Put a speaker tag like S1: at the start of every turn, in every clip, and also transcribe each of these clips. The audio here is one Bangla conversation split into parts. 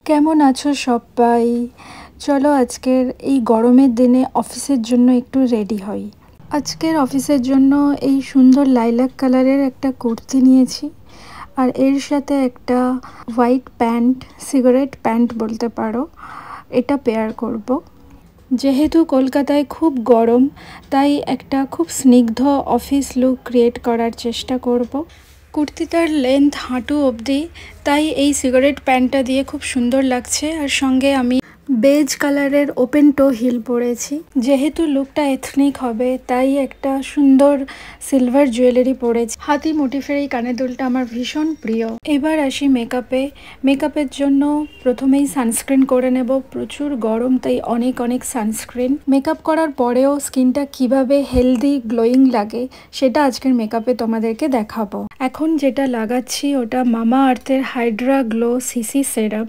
S1: কেমন আছো সবাই? চলো আজকের এই গরমের দিনে অফিসের জন্য একটু রেডি হই। আজকের অফিসের জন্য এই সুন্দর লাইলাক কালারের একটা কুর্তি নিয়েছি, আর এর সাথে একটা হোয়াইট প্যান্ট, সিগারেট প্যান্ট বলতে পারো, এটা পেয়ার করব। যেহেতু কলকাতায় খুব গরম, তাই একটা খুব স্নিগ্ধ অফিস লুক ক্রিয়েট করার চেষ্টা করব। কুর্তিটার লেন্থ হাঁটু অবধি, তাই এই সিগারেট প্যান্টটা দিয়ে খুব সুন্দর লাগছে। আর সঙ্গে আমি বেজ কালারের ওপেন টো হিল পরেছি। যেহেতু লুকটা এথনিক হবে, তাই একটা সুন্দর সিলভার জুয়েলারি পরেছি। হাতি মোটিফের এই কানের দুলটা আমার ভীষণ প্রিয়। এবার আসি মেকআপের জন্য প্রথমেই সানস্ক্রিন করে নেব। প্রচুর গরম, তাই অনেক সানস্ক্রিন। মেকআপ করার পরেও স্কিনটা কিভাবে হেলদি গ্লোয়িং লাগে সেটা আজকের মেকআপে তোমাদেরকে দেখাবো। এখন যেটা লাগাচ্ছি ওটা মামা আর্থের হাইড্রা গ্লো সিসি সেরাম।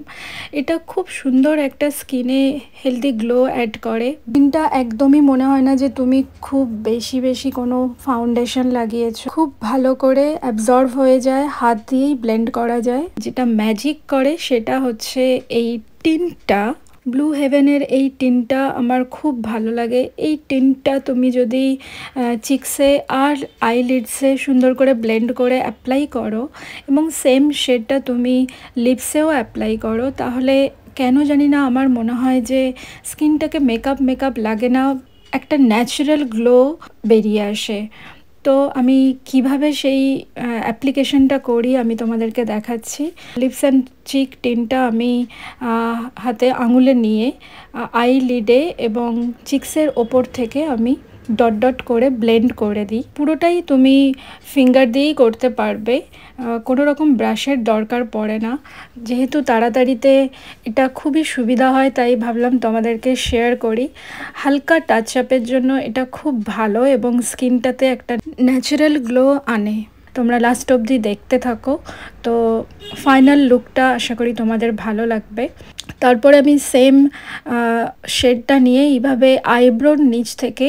S1: এটা খুব সুন্দর একটা স্কিনে হেলদি গ্লো অ্যাড করে। স্কিনটা একদমই মনে হয় না যে তুমি খুব বেশি কোনো ফাউন্ডেশন লাগিয়েছো। খুব ভালো করে অ্যাবজর্ব হয়ে যায়, হাত দিয়েই ব্লেন্ড করা যায়। যেটা ম্যাজিক করে সেটা হচ্ছে এই টিন্টটা, ব্লু হেভেনের এই টিন্টটা আমার খুব ভালো লাগে। এই টিন্টটা তুমি যদি চিকসে আর আইলিডসে সুন্দর করে ব্লেন্ড করে অ্যাপ্লাই করো এবং সেম শেডটা তুমি লিপসেও অ্যাপ্লাই করো, তাহলে কেন জানি না আমার মনে হয় যে স্কিনটাকে মেকআপ লাগে না, একটা ন্যাচারাল গ্লো বেরিয়ে আসে। তো আমি কিভাবে সেই অ্যাপ্লিকেশনটা করি আমি তোমাদেরকে দেখাচ্ছি। লিপস অ্যান্ড চিক টিনটা আমি হাতে আঙুলে নিয়ে আইলিডে এবং চিক্সের ওপর থেকে আমি ডট করে ব্লেন্ড করে দিই। পুরোটাই তুমি ফিঙ্গার দিয়েই করতে পারবে, কোনো রকম ব্রাশের দরকার পড়ে না। যেহেতু তাড়াতাড়িতে এটা খুবই সুবিধা হয়, তাই ভাবলাম তোমাদেরকে শেয়ার করি। হালকা টাচ আপের জন্য এটা খুব ভালো এবং স্কিনটাতে একটা ন্যাচারাল গ্লো আনে। তোমরা লাস্ট অবধি দেখতে থাকো, তো ফাইনাল লুকটা আশা করি তোমাদের ভালো লাগবে। তারপরে আমি সেম শেডটা নিয়ে এইভাবে আইব্রোর নিচ থেকে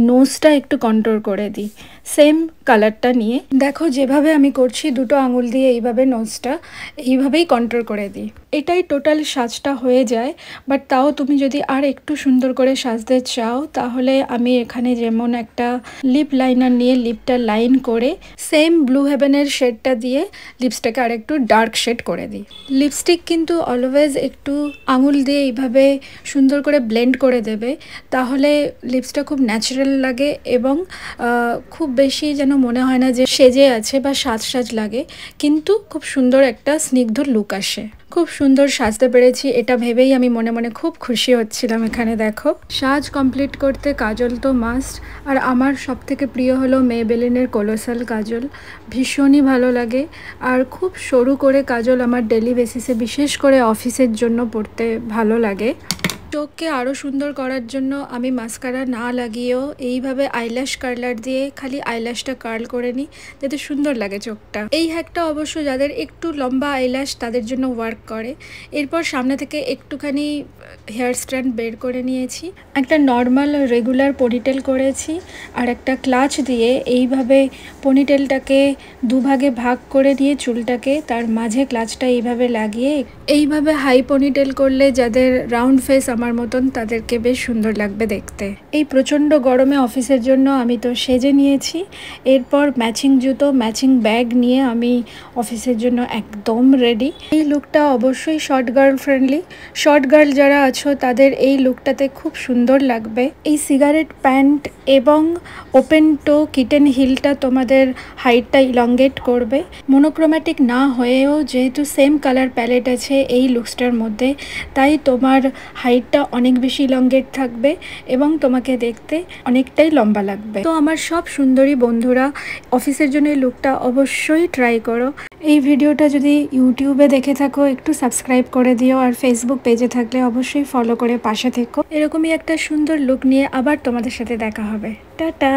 S1: নোজটা একটু কন্ট্রোল করে দিই। সেম কালারটা নিয়ে দেখো যেভাবে আমি করছি, দুটো আঙুল দিয়ে এইভাবে নোজটা এইভাবেই কন্ট্রোল করে দিই। এটাই টোটাল সাজটা হয়ে যায়। বাট তাও তুমি যদি আর একটু সুন্দর করে সাজতে চাও, তাহলে আমি এখানে যেমন একটা লিপ লাইনার নিয়ে লিপটা লাইন করে সেম ব্লু হেভেনের শেডটা দিয়ে লিপসটাকে আর একটু ডার্ক শেড করে দিই। লিপস্টিক কিন্তু অলওয়েজ একটু আঙুল দিয়ে এইভাবে সুন্দর করে ব্লেন্ড করে দেবে, তাহলে লিপসটা খুব ন্যাচারাল লাগে এবং খুব বেশি যেন মনে হয় না যে সেজে আছে বা সাজ লাগে, কিন্তু খুব সুন্দর একটা স্নিগ্ধ লুক আসে। খুব সুন্দর সাজতে পেরেছি, এটা ভেবেই আমি মনে খুব খুশি হচ্ছিলাম। এখানে দেখো, সাজ কমপ্লিট করতে কাজল তো মাস্ট, আর আমার সবথেকে প্রিয় হলো মেবেলিনের কোলোসাল কাজল। ভীষণই ভালো লাগে, আর খুব সরু করে কাজল আমার ডেলি বেসিসে, বিশেষ করে অফিসের জন্য পড়তে ভালো লাগে। চোখকে আরও সুন্দর করার জন্য আমি মাস্কারা না লাগিয়েও এইভাবে আইল্যাশ কার্লার দিয়ে খালি আইল্যাশটা কার্ল করে নিই, যাতে সুন্দর লাগে চোখটা। এই হ্যাকটা অবশ্য যাদের একটু লম্বা আইল্যাশ তাদের জন্য ওয়ার্ক করে। এরপর সামনে থেকে একটুখানি হেয়ার স্ট্যান্ড বের করে নিয়েছি, একটা নর্মাল রেগুলার পনিটেল করেছি, আর একটা ক্লাচ দিয়ে এইভাবে পনিটেলটাকে দুভাগে ভাগ করে নিয়ে চুলটাকে তার মাঝে ক্লাচটা এইভাবে লাগিয়ে এইভাবে হাই পনিটেল করলে যাদের রাউন্ড ফেস আমার মতন, তাদেরকে বেশ সুন্দর লাগবে দেখতে। এই প্রচণ্ড গরমে অফিসের জন্য আমি তো সেজে নিয়েছি। এরপর ম্যাচিং জুতো, ম্যাচিং ব্যাগ নিয়ে আমি অফিসের জন্য একদম রেডি। এই লুকটা অবশ্যই short girl friendly. Short girl যারা আছো তাদের এই লুকটাতে খুব সুন্দর লাগবে। এই সিগারেট প্যান্ট এবং ওপেন টো কিটেন হিলটা তোমাদের হাইটটা ইলংগেট করবে। মোনোক্রোম্যাটিক না হয়েও যেহেতু সেম কালার প্যালেট আছে এই লুকসটার মধ্যে, তাই তোমার হাইটটা অনেক বেশি ইলংগেট থাকবে এবং তোমাকে দেখতে অনেকটাই লম্বা লাগবে। তো আমার সব সুন্দরী বন্ধুরা, অফিসের জন্য এই লুকটা অবশ্যই ট্রাই করো। এই ভিডিওটা যদি ইউটিউবে দেখে থাকো একটু সাবস্ক্রাইব করে দিও, আর ফেসবুক পেজে থাকলে অবশ্যই ফলো করে পাশে থেকো। এরকমই একটা সুন্দর লুক নিয়ে আবার তোমাদের সাথে দেখা হবে। টাটা।